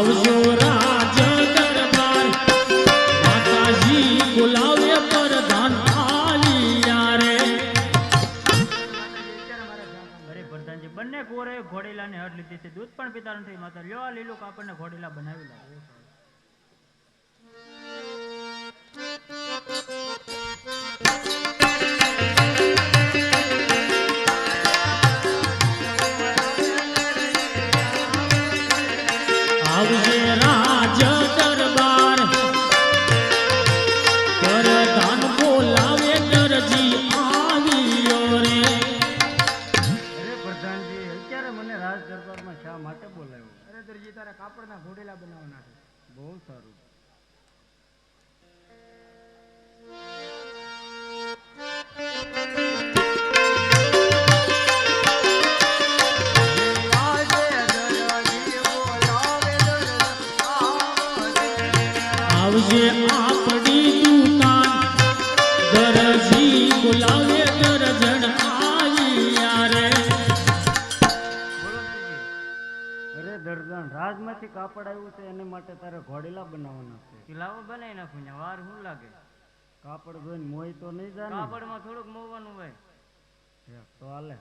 આવજો રાજ દરબાર માતાજી બોલાવે પ્રધાન આલિયા રે બંને કોરે ઘોડીલાને હટ લીધી છે દૂધ પણ પીતા નથી માતા લ્યો આ લીલું કાપડને ઘોડીલા બનાવી લાવે આવજે રાજ દરબાર પ્રધાન બોલાવે દરજી આવ્યો રે રાજ દરબારમાં શા માટે બોલાવ્યો? અરે દરજી તારા કાપડના ઘોડેલા બનાવવાના છે. બહુ સારું. આવજે આપણી દુકાન દરજી બોલાવે દરજણ આવ્યા રે દર્દન રાજમાંથી કાપડ આવ્યું છે એને માટે તારે ઘોડીલા બનાવવાના છે. લાવો બનાવી નાખું ને વાર શું લાગે? કાપડ જોઈને મોય તો નહીં જાય. કાપડમાં થોડુંક મોવાનું હોય તો હાલે.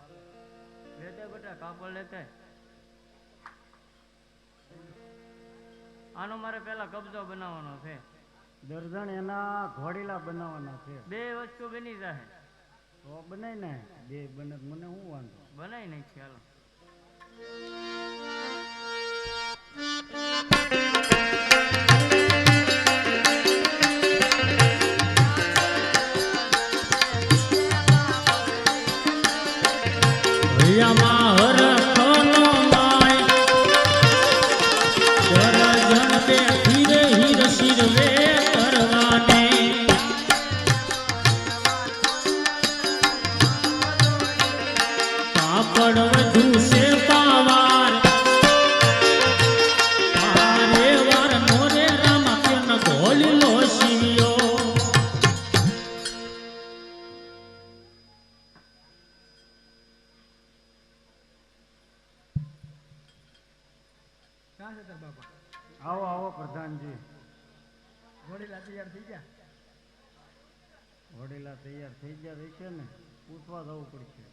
લેતે બેટા કાપડ લેતે. આનો મારે પેલા કબજો બનાવવાનો છે. દર્દન એના ઘોડીલા બનાવવાના છે. બે વસ્તુ બની જાય તો બનાવી ને બે બને મને શું વાંધો? બનાવી નાખી હાલો. આવો આવો પ્રધાનજી. ઘોડીલા તૈયાર થઈ ગયા? ઘોડીલા તૈયાર થઈ ગયા રહેશે ને પૂછવા જવું પડશે.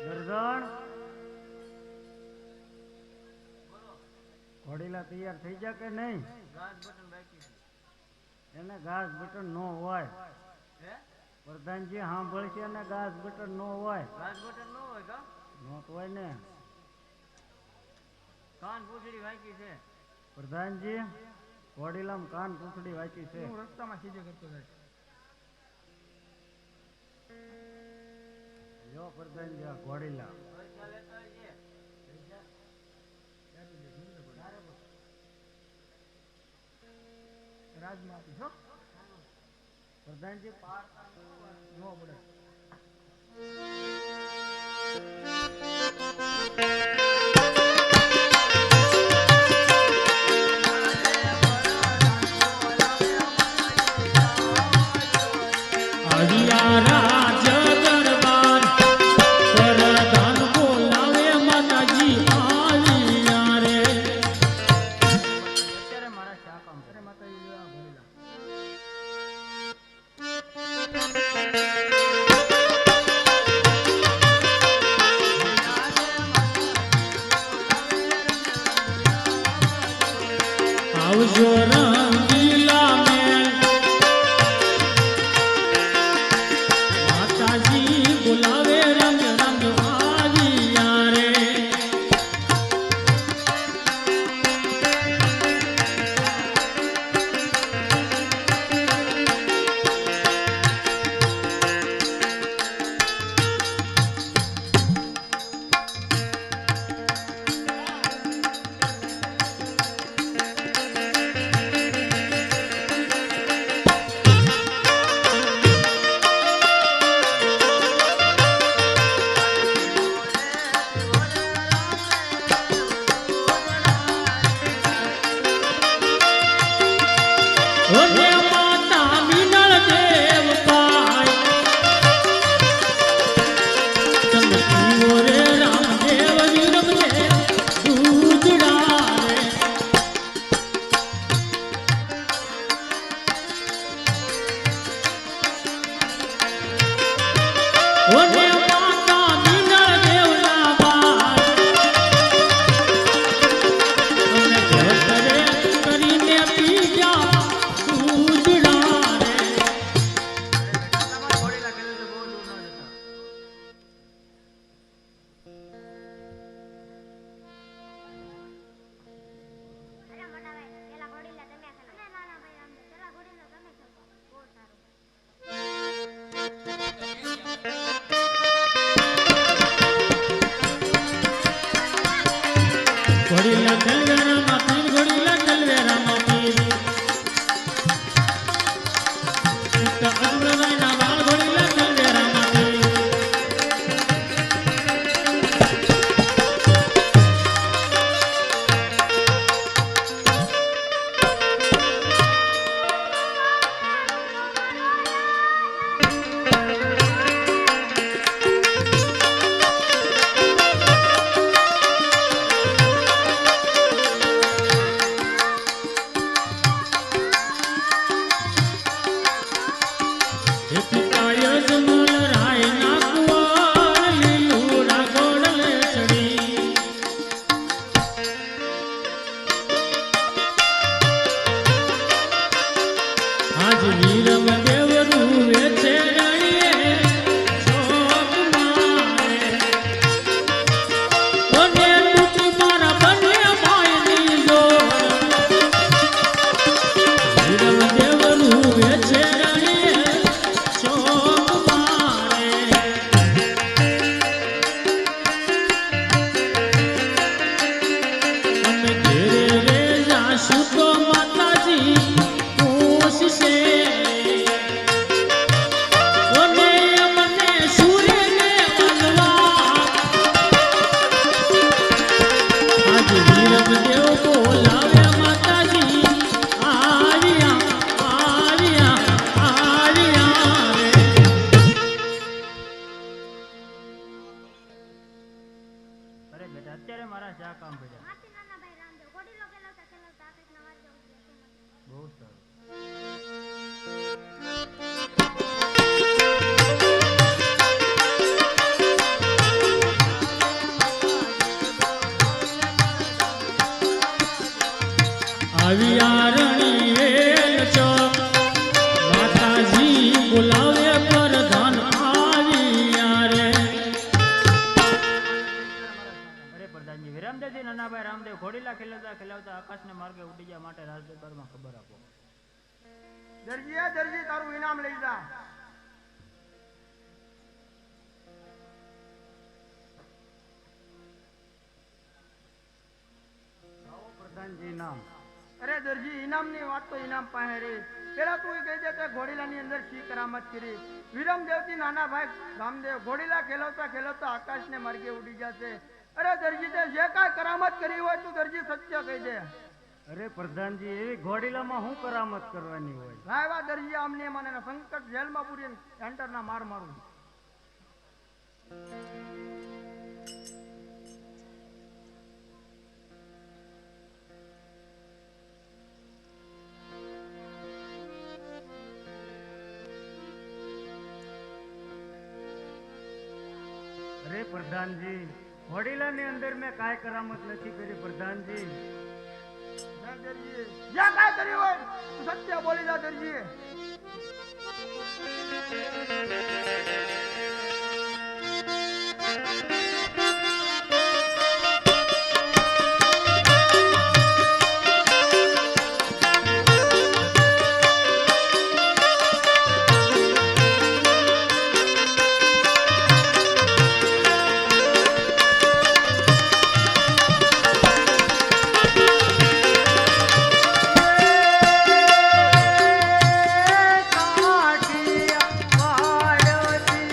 દર્દન ઘોડીલા તૈયાર થઈ ગયા કે નહીં? ઘાસ બટન બાકી છે. એને ઘાસ બટન નો હોય. પ્રધાનજી સાંભળશે ને ઘાસ બટન નો હોય. ઘાસ બટન નો હોય કા? નો તો હોય ને. કાન પૂછડી વાંકી છે પ્રધાનજી. ઘોડીલામાં કાન પૂછડી વાંકી છે. હું રસ્તામાં સીધે કરતો જાય. જો પ્રધાનજી આ ઘોડીલા રાજમાં આપી છો પ્રધાનજી પાર ન પડે. રાજ દરબાર પ્રધાન બોલાવે માતાજી આવ્યા રે અત્યારે મારા શા કામ કરે માતાજી ઘોડીલા બેટા અત્યારે મારા શા કામ પડ્યા માથી નાના ભાઈ રામદેવ ઘોડીલો ખેલવતા ખેલવતા આકાશના વાગે ઉડી ગયા તેમ. બહુ સારું આવી આરણી વેલ છો માતાજી બોલાવે પ્રધાન આવ્યા રે અરે પ્રધાનજી વિરામદેવજી નાનાભાઈ રામદેવ ઘોડીલા ખેલવતા ખેલવતા આકાશને માર્ગે ઉડી ગયા માટે રાજદરબારમાં ખબર આપો. દરજી દરજી તારું ઇનામ લઈ જા. પ્રધાનજી નામ અરે દરજી ઇનામની વાત તો ઇનામ પાસે રે. પેલા તું ઈ કહી દે કે ઘોડીલાની અંદર શી કરામત કરી. વિરમદેવજી નાના ભાઈ રામદેવ ઘોડીલા ખેલવતા ખેલવતા આકાશને માર્ગે ઉડી જશે. અરે દરજી તે જે કાંઈ કરામત કરી હોય તું દરજી સત્ય કહી દે. અરે પ્રધાનજી એવી ઘોડીલામાં શું કરામત કરવાની હોય લાવ્યા દરજી આમને મને સંકટ જેલમાં પૂરીને એન્ટરના માર મારું. અરે પ્રધાનજી ઘોડીલાની અંદર મેં કાંઈ કરામત નથી કરી પ્રધાનજી. ના દરજી જ્યાં કાંઈ કર્યું હોય તું સત્ય બોલી જા દરજી. કાઠિયા વાડતી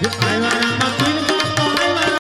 આવ્યા